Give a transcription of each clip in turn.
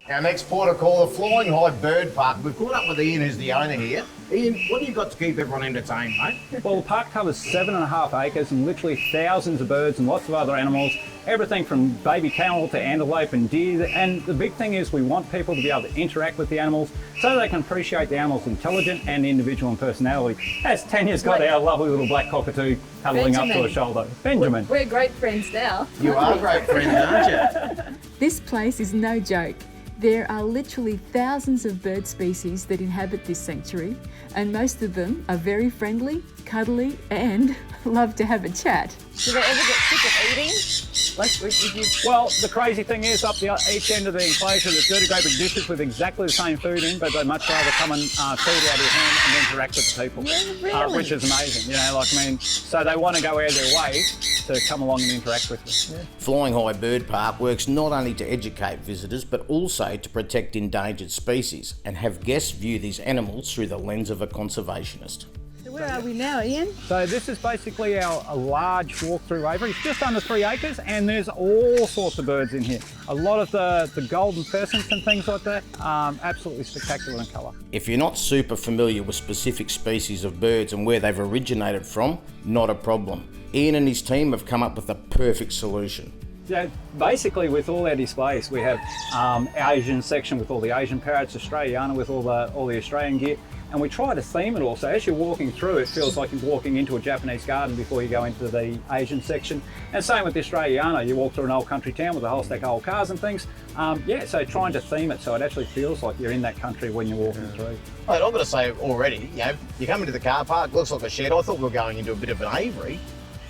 Our next port of call, the Flying High Bird Park. We've caught up with Ian, who's the owner here. Ian, what have you got to keep everyone entertained, mate? Well, the park covers 7.5 acres and literally thousands of birds and lots of other animals. Everything from baby camel to antelope and deer. And the big thing is we want people to be able to interact with the animals so they can appreciate the animal's intelligence and individual and personality. As Tanya's got our lovely little black cockatoo cuddling up to her shoulder. Benjamin. We're great friends now. You are great friends, aren't you? This place is no joke. There are literally thousands of bird species that inhabit this sanctuary, and most of them are very friendly, cuddly, and love to have a chat. Do they ever get sick of eating? Like, if you... Well, the crazy thing is up the each end of the enclosure there's dirty great big dishes with exactly the same food in, but they'd much rather come and feed out of your hand and interact with the people. Yeah, really? Which is amazing, you know, like, I mean, so they want to go out of their way to come along and interact with you. Yeah. Flying High Bird Park works not only to educate visitors, but also to protect endangered species and have guests view these animals through the lens of a conservationist. So where are we now, Ian? So this is basically a large walk-through aviary. It's just under 3 acres and there's all sorts of birds in here. A lot of the golden pheasants and things like that, absolutely spectacular in colour. If you're not super familiar with specific species of birds and where they've originated from, not a problem. Ian and his team have come up with a perfect solution. Yeah, basically with all our displays, we have our Asian section with all the Asian parrots, Australiana with all the Australian gear, and we try to theme it all. So as you're walking through, it feels like you're walking into a Japanese garden before you go into the Asian section. And same with the Australiana, you walk through an old country town with a whole stack of old cars and things. So trying to theme it so it actually feels like you're in that country when you're walking through. Mate, I've got to say already, you know, you come into the car park, looks like a shed. I thought we were going into a bit of an aviary.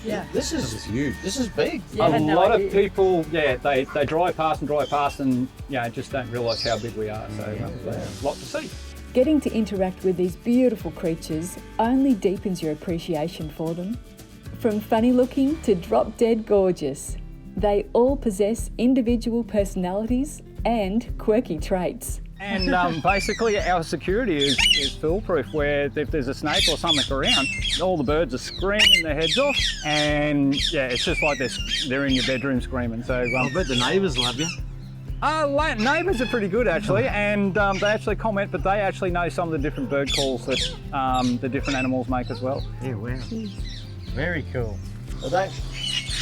Yeah. This is huge. This is big. Yeah, A lot of people, they drive past and, you know, just don't realise how big we are. So there's a lot to see. Getting to interact with these beautiful creatures only deepens your appreciation for them. From funny looking to drop dead gorgeous, they all possess individual personalities and quirky traits. And basically our security is foolproof, where if there's a snake or something around, all the birds are screaming their heads off, and yeah, it's just like they're in your bedroom screaming. So I bet the neighbours love you. Neighbours are pretty good actually, and they actually comment, but they actually know some of the different bird calls that the different animals make as well. Yeah, wow. Very cool. I don't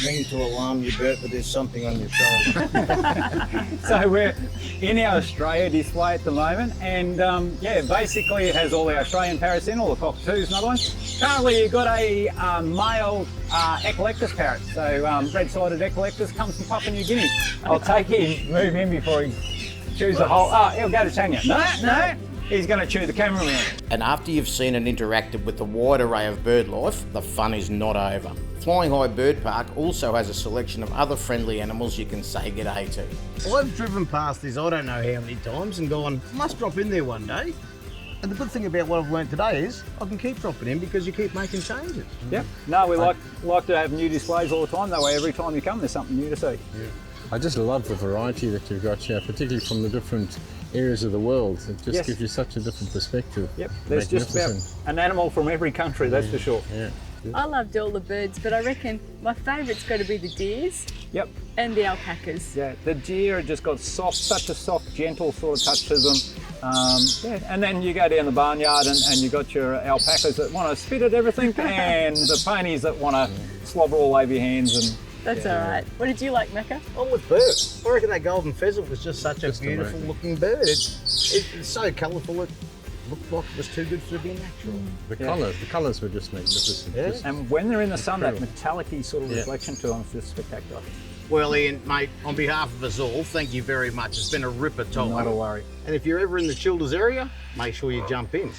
mean to alarm you, Bert, but there's something on your shoulder. So we're in our Australia display at the moment, and basically it has all the Australian parrots in, all the cockatoos and other ones. Currently you've got a male Eclectus parrot, so red-sided Eclectus comes from Papua New Guinea. I'll take him, move him before he chews the whole, he'll go to Tanya. No, he's going to chew the cameraman. And after you've seen and interacted with the wide array of bird life, the fun is not over. Flying High Bird Park also has a selection of other friendly animals you can say g'day to. I've driven past this I don't know how many times and gone, must drop in there one day. And the good thing about what I've learnt today is I can keep dropping in because you keep making changes. Yeah, no, we like to have new displays all the time, that way every time you come there's something new to see. Yeah. I just love the variety that you've got here, particularly from the different areas of the world. It just gives you such a different perspective. Yep, there's just about an animal from every country, that's for sure. Yeah. I loved all the birds, but I reckon my favourite's got to be the deers. Yep. And the alpacas. Yeah, the deer have just got such a soft, gentle sort of touch to them. And then you go down the barnyard and you got your alpacas that want to spit at everything, and the ponies that want to slobber all over your hands. And that's all right. What did you like, Mecca? I'm with Bert. I reckon that golden pheasant was just such a beautiful looking bird. It's so colourful. It looked like it was too good to be natural. The colours were just magnificent. Yeah. And when they're in the sun, that metallic-y sort of reflection to them is just spectacular. Well, Ian, mate, on behalf of us all, thank you very much. It's been a ripper time. Not a worry. And if you're ever in the Childers area, make sure you jump in.